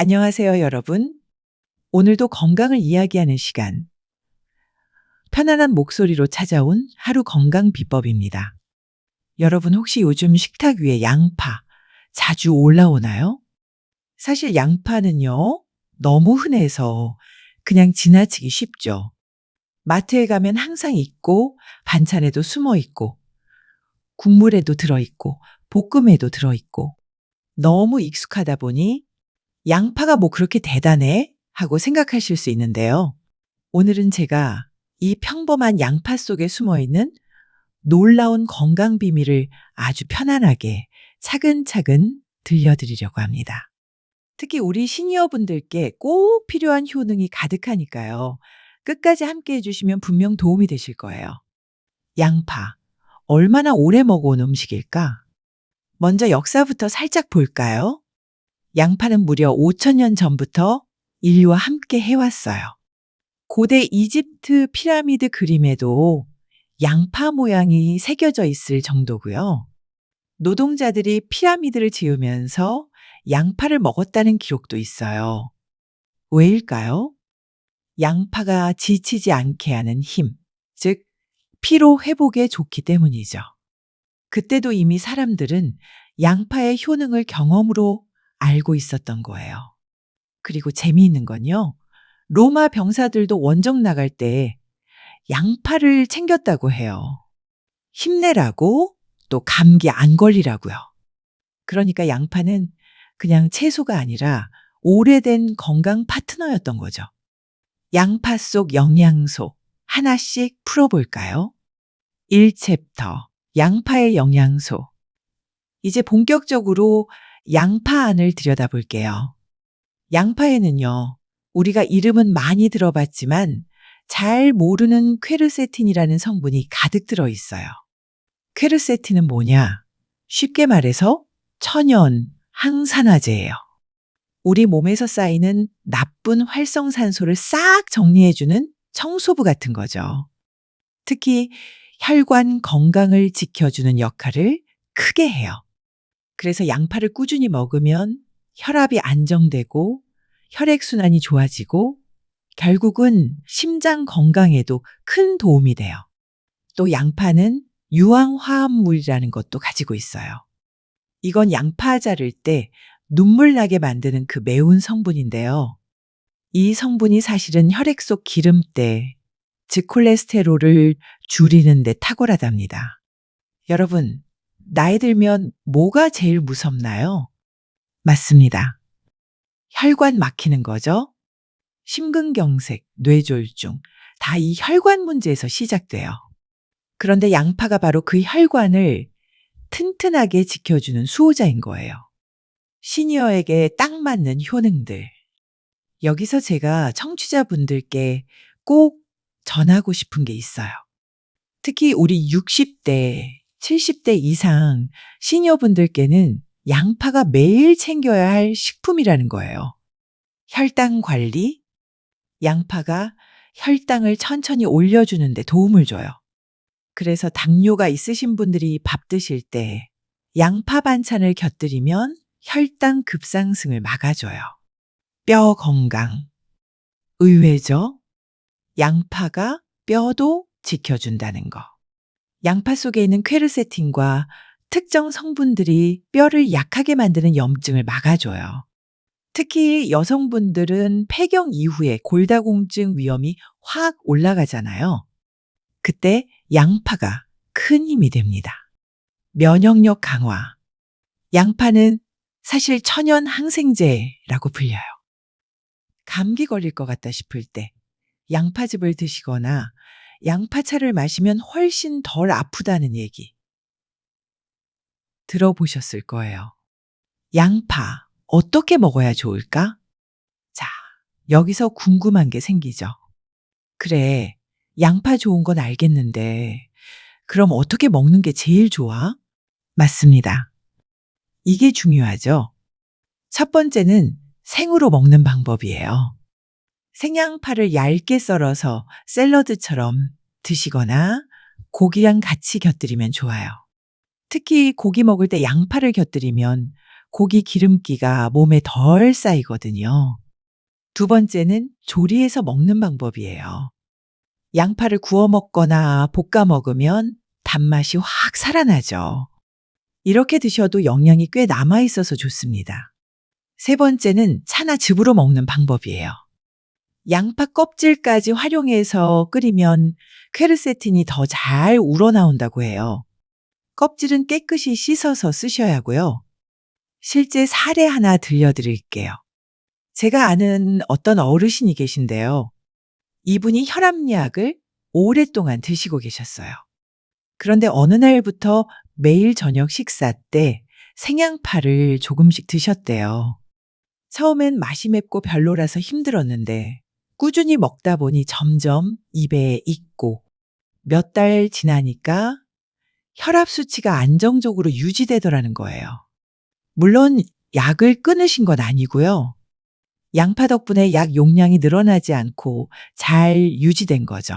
안녕하세요, 여러분. 오늘도 건강을 이야기하는 시간, 편안한 목소리로 찾아온 하루 건강 비법입니다. 여러분 혹시 요즘 식탁 위에 양파 자주 올라오나요? 사실 양파는요, 너무 흔해서 그냥 지나치기 쉽죠. 마트에 가면 항상 있고, 반찬에도 숨어 있고, 국물에도 들어있고, 볶음에도 들어있고, 너무 익숙하다 보니 양파가 뭐 그렇게 대단해? 하고 생각하실 수 있는데요. 오늘은 제가 이 평범한 양파 속에 숨어 있는 놀라운 건강 비밀을 아주 편안하게 차근차근 들려드리려고 합니다. 특히 우리 시니어분들께 꼭 필요한 효능이 가득하니까요. 끝까지 함께 해주시면 분명 도움이 되실 거예요. 양파, 얼마나 오래 먹어온 음식일까? 먼저 역사부터 살짝 볼까요? 양파는 무려 5,000년 전부터 인류와 함께 해왔어요. 고대 이집트 피라미드 그림에도 양파 모양이 새겨져 있을 정도고요. 노동자들이 피라미드를 지으면서 양파를 먹었다는 기록도 있어요. 왜일까요? 양파가 지치지 않게 하는 힘, 즉 피로 회복에 좋기 때문이죠. 그때도 이미 사람들은 양파의 효능을 경험으로 알고 있었던 거예요. 그리고 재미있는 건요. 로마 병사들도 원정 나갈 때 양파를 챙겼다고 해요. 힘내라고, 또 감기 안 걸리라고요. 그러니까 양파는 그냥 채소가 아니라 오래된 건강 파트너였던 거죠. 양파 속 영양소 하나씩 풀어볼까요? 1챕터 양파의 영양소. 이제 본격적으로 양파안을 들여다볼게요. 양파에는요, 우리가 이름은 많이 들어봤지만 잘 모르는 퀘르세틴이라는 성분이 가득 들어있어요. 퀘르세틴은 뭐냐? 쉽게 말해서 천연 항산화제예요. 우리 몸에서 쌓이는 나쁜 활성산소를 싹 정리해주는 청소부 같은 거죠. 특히 혈관 건강을 지켜주는 역할을 크게 해요. 그래서 양파를 꾸준히 먹으면 혈압이 안정되고 혈액순환이 좋아지고 결국은 심장 건강에도 큰 도움이 돼요. 또 양파는 유황화합물이라는 것도 가지고 있어요. 이건 양파 자를 때 눈물 나게 만드는 그 매운 성분인데요. 이 성분이 사실은 혈액 속 기름때, 즉 콜레스테롤을 줄이는 데 탁월하답니다. 여러분, 나이 들면 뭐가 제일 무섭나요? 맞습니다. 혈관 막히는 거죠. 심근경색, 뇌졸중, 다 이 혈관 문제에서 시작돼요. 그런데 양파가 바로 그 혈관을 튼튼하게 지켜주는 수호자인 거예요. 시니어에게 딱 맞는 효능들. 여기서 제가 청취자분들께 꼭 전하고 싶은 게 있어요. 특히 우리 60대, 70대 이상 시니어분들께는 양파가 매일 챙겨야 할 식품이라는 거예요. 혈당 관리, 양파가 혈당을 천천히 올려주는 데 도움을 줘요. 그래서 당뇨가 있으신 분들이 밥 드실 때 양파 반찬을 곁들이면 혈당 급상승을 막아줘요. 뼈 건강. 의외죠? 양파가 뼈도 지켜준다는 거. 양파 속에 있는 퀘르세틴과 특정 성분들이 뼈를 약하게 만드는 염증을 막아줘요. 특히 여성분들은 폐경 이후에 골다공증 위험이 확 올라가잖아요. 그때 양파가 큰 힘이 됩니다. 면역력 강화. 양파는 사실 천연 항생제라고 불려요. 감기 걸릴 것 같다 싶을 때 양파즙을 드시거나 양파차를 마시면 훨씬 덜 아프다는 얘기 들어보셨을 거예요. 양파 어떻게 먹어야 좋을까? 자, 여기서 궁금한 게 생기죠. 그래, 양파 좋은 건 알겠는데 그럼 어떻게 먹는 게 제일 좋아? 맞습니다. 이게 중요하죠. 첫 번째는 생으로 먹는 방법이에요. 생양파를 얇게 썰어서 샐러드처럼 드시거나 고기랑 같이 곁들이면 좋아요. 특히 고기 먹을 때 양파를 곁들이면 고기 기름기가 몸에 덜 쌓이거든요. 두 번째는 조리해서 먹는 방법이에요. 양파를 구워 먹거나 볶아 먹으면 단맛이 확 살아나죠. 이렇게 드셔도 영양이 꽤 남아 있어서 좋습니다. 세 번째는 차나 즙으로 먹는 방법이에요. 양파 껍질까지 활용해서 끓이면 퀘르세틴이 더 잘 우러나온다고 해요. 껍질은 깨끗이 씻어서 쓰셔야 하고요. 실제 사례 하나 들려드릴게요. 제가 아는 어떤 어르신이 계신데요. 이분이 혈압약을 오랫동안 드시고 계셨어요. 그런데 어느 날부터 매일 저녁 식사 때 생양파를 조금씩 드셨대요. 처음엔 맛이 맵고 별로라서 힘들었는데 꾸준히 먹다 보니 점점 입에 익고 몇 달 지나니까 혈압 수치가 안정적으로 유지되더라는 거예요. 물론 약을 끊으신 건 아니고요. 양파 덕분에 약 용량이 늘어나지 않고 잘 유지된 거죠.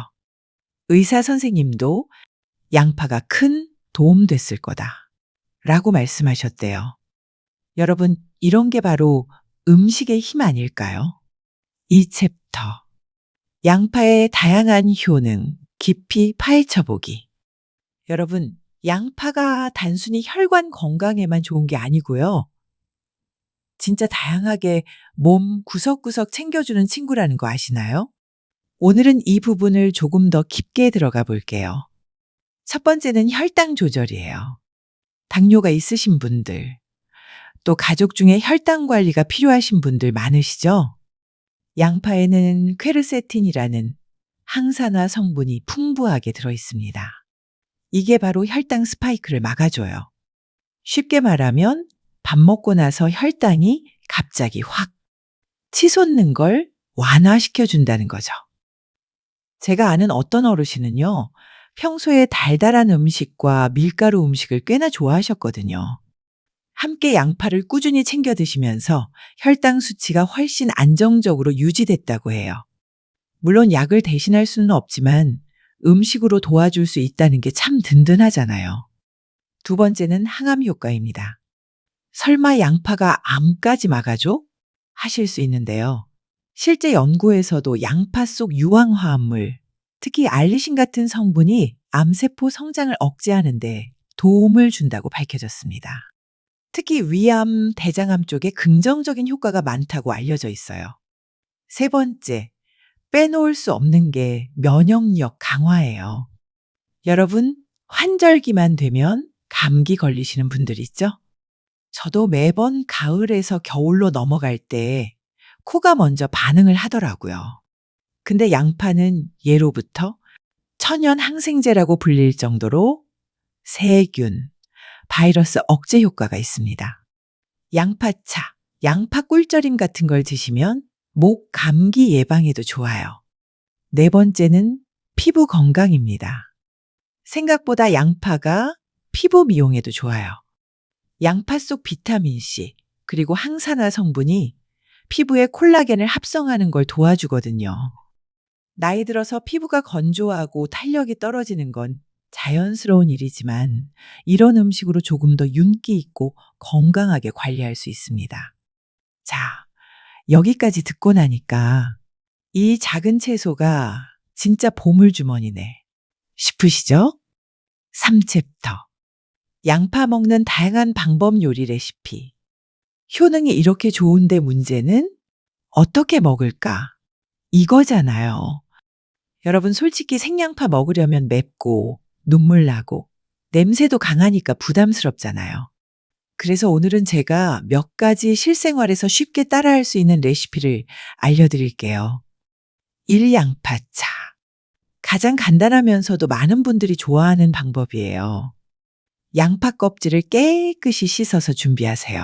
의사 선생님도 양파가 큰 도움 됐을 거다 라고 말씀하셨대요. 여러분, 이런 게 바로 음식의 힘 아닐까요? 이 챕터, 양파의 다양한 효능 깊이 파헤쳐보기. 여러분, 양파가 단순히 혈관 건강에만 좋은 게 아니고요. 진짜 다양하게 몸 구석구석 챙겨주는 친구라는 거 아시나요? 오늘은 이 부분을 조금 더 깊게 들어가 볼게요. 첫 번째는 혈당 조절이에요. 당뇨가 있으신 분들, 또 가족 중에 혈당 관리가 필요하신 분들 많으시죠? 양파에는 퀘르세틴이라는 항산화 성분이 풍부하게 들어있습니다. 이게 바로 혈당 스파이크를 막아줘요. 쉽게 말하면 밥 먹고 나서 혈당이 갑자기 확 치솟는 걸 완화시켜준다는 거죠. 제가 아는 어떤 어르신은요, 평소에 달달한 음식과 밀가루 음식을 꽤나 좋아하셨거든요. 함께 양파를 꾸준히 챙겨 드시면서 혈당 수치가 훨씬 안정적으로 유지됐다고 해요. 물론 약을 대신할 수는 없지만 음식으로 도와줄 수 있다는 게 참 든든하잖아요. 두 번째는 항암 효과입니다. 설마 양파가 암까지 막아줘? 하실 수 있는데요. 실제 연구에서도 양파 속 유황화합물, 특히 알리신 같은 성분이 암세포 성장을 억제하는데 도움을 준다고 밝혀졌습니다. 특히 위암, 대장암 쪽에 긍정적인 효과가 많다고 알려져 있어요. 세 번째, 빼놓을 수 없는 게 면역력 강화예요. 여러분, 환절기만 되면 감기 걸리시는 분들 있죠? 저도 매번 가을에서 겨울로 넘어갈 때 코가 먼저 반응을 하더라고요. 근데 양파는 예로부터 천연 항생제라고 불릴 정도로 세균, 바이러스 억제 효과가 있습니다. 양파차, 양파 꿀절임 같은 걸 드시면 목 감기 예방에도 좋아요. 네 번째는 피부 건강입니다. 생각보다 양파가 피부 미용에도 좋아요. 양파 속 비타민C, 그리고 항산화 성분이 피부에 콜라겐을 합성하는 걸 도와주거든요. 나이 들어서 피부가 건조하고 탄력이 떨어지는 건 자연스러운 일이지만 이런 음식으로 조금 더 윤기 있고 건강하게 관리할 수 있습니다. 자, 여기까지 듣고 나니까 이 작은 채소가 진짜 보물주머니네 싶으시죠? 3챕터, 양파 먹는 다양한 방법 요리 레시피. 효능이 이렇게 좋은데 문제는 어떻게 먹을까? 이거잖아요. 여러분, 솔직히 생양파 먹으려면 맵고 눈물 나고 냄새도 강하니까 부담스럽잖아요. 그래서 오늘은 제가 몇 가지 실생활에서 쉽게 따라할 수 있는 레시피를 알려드릴게요. 1양파차. 가장 간단하면서도 많은 분들이 좋아하는 방법이에요. 양파 껍질을 깨끗이 씻어서 준비하세요.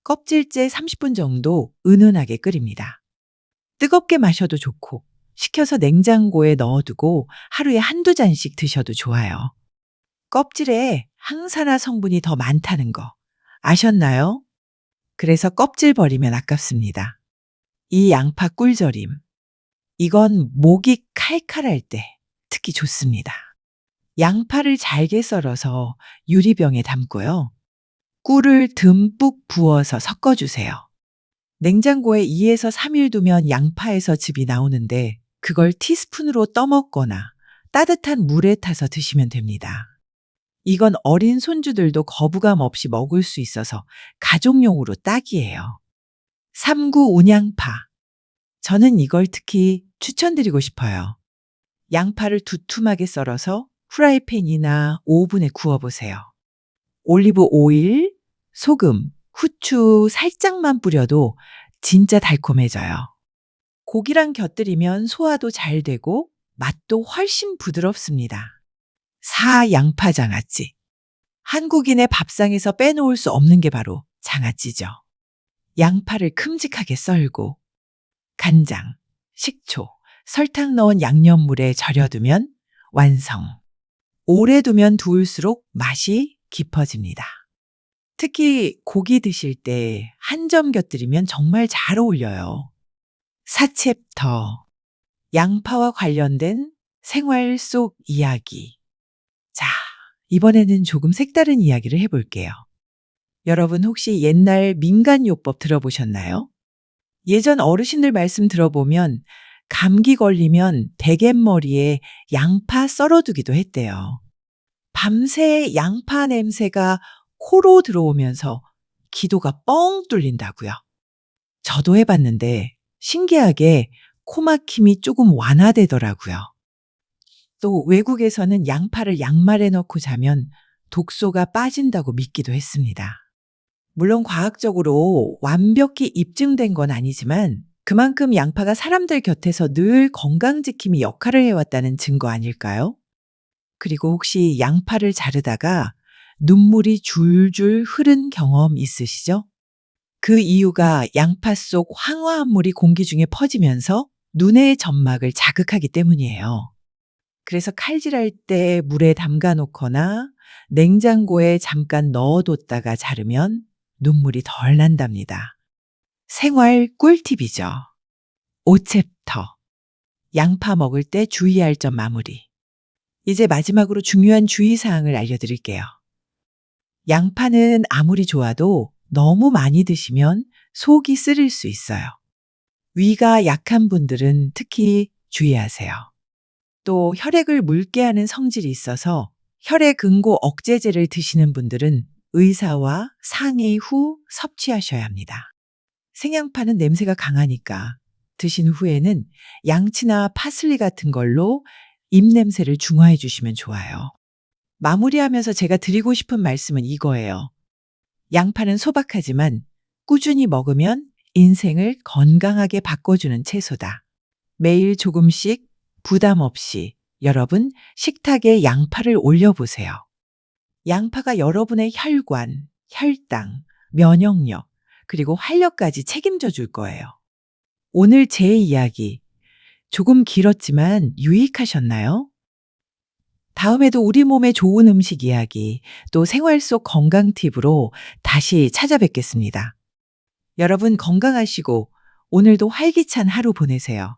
껍질째 30분 정도 은은하게 끓입니다. 뜨겁게 마셔도 좋고 식혀서 냉장고에 넣어두고 하루에 한두 잔씩 드셔도 좋아요. 껍질에 항산화 성분이 더 많다는 거 아셨나요? 그래서 껍질 버리면 아깝습니다. 이 양파 꿀절임. 이건 목이 칼칼할 때 특히 좋습니다. 양파를 잘게 썰어서 유리병에 담고요. 꿀을 듬뿍 부어서 섞어주세요. 냉장고에 2에서 3일 두면 양파에서 즙이 나오는데 그걸 티스푼으로 떠먹거나 따뜻한 물에 타서 드시면 됩니다. 이건 어린 손주들도 거부감 없이 먹을 수 있어서 가족용으로 딱이에요. 3구 온양파. 저는 이걸 특히 추천드리고 싶어요. 양파를 두툼하게 썰어서 프라이팬이나 오븐에 구워보세요. 올리브 오일, 소금, 후추 살짝만 뿌려도 진짜 달콤해져요. 고기랑 곁들이면 소화도 잘 되고 맛도 훨씬 부드럽습니다. 양파장아찌. 한국인의 밥상에서 빼놓을 수 없는 게 바로 장아찌죠. 양파를 큼직하게 썰고 간장, 식초, 설탕 넣은 양념물에 절여두면 완성. 오래 두면 두을수록 맛이 깊어집니다. 특히 고기 드실 때 한 점 곁들이면 정말 잘 어울려요. 사챕터. 양파와 관련된 생활 속 이야기. 자, 이번에는 조금 색다른 이야기를 해볼게요. 여러분 혹시 옛날 민간요법 들어보셨나요? 예전 어르신들 말씀 들어보면 감기 걸리면 베갯머리에 양파 썰어두기도 했대요. 밤새 양파 냄새가 코로 들어오면서 기도가 뻥 뚫린다고요. 저도 해봤는데 신기하게 코막힘이 조금 완화되더라고요. 또 외국에서는 양파를 양말에 넣고 자면 독소가 빠진다고 믿기도 했습니다. 물론 과학적으로 완벽히 입증된 건 아니지만 그만큼 양파가 사람들 곁에서 늘 건강지킴이 역할을 해왔다는 증거 아닐까요? 그리고 혹시 양파를 자르다가 눈물이 줄줄 흐른 경험 있으시죠? 그 이유가 양파 속 황화합물이 공기 중에 퍼지면서 눈의 점막을 자극하기 때문이에요. 그래서 칼질할 때 물에 담가 놓거나 냉장고에 잠깐 넣어뒀다가 자르면 눈물이 덜 난답니다. 생활 꿀팁이죠. 5챕터. 양파 먹을 때 주의할 점 마무리. 이제 마지막으로 중요한 주의사항을 알려드릴게요. 양파는 아무리 좋아도 너무 많이 드시면 속이 쓰릴 수 있어요. 위가 약한 분들은 특히 주의하세요. 또 혈액을 묽게 하는 성질이 있어서 혈액 응고 억제제를 드시는 분들은 의사와 상의 후 섭취하셔야 합니다. 생양파는 냄새가 강하니까 드신 후에는 양치나 파슬리 같은 걸로 입냄새를 중화해 주시면 좋아요. 마무리하면서 제가 드리고 싶은 말씀은 이거예요. 양파는 소박하지만 꾸준히 먹으면 인생을 건강하게 바꿔주는 채소다. 매일 조금씩 부담 없이 여러분 식탁에 양파를 올려보세요. 양파가 여러분의 혈관, 혈당, 면역력, 그리고 활력까지 책임져 줄 거예요. 오늘 제 이야기 조금 길었지만 유익하셨나요? 다음에도 우리 몸에 좋은 음식 이야기, 또 생활 속 건강 팁으로 다시 찾아뵙겠습니다. 여러분 건강하시고 오늘도 활기찬 하루 보내세요.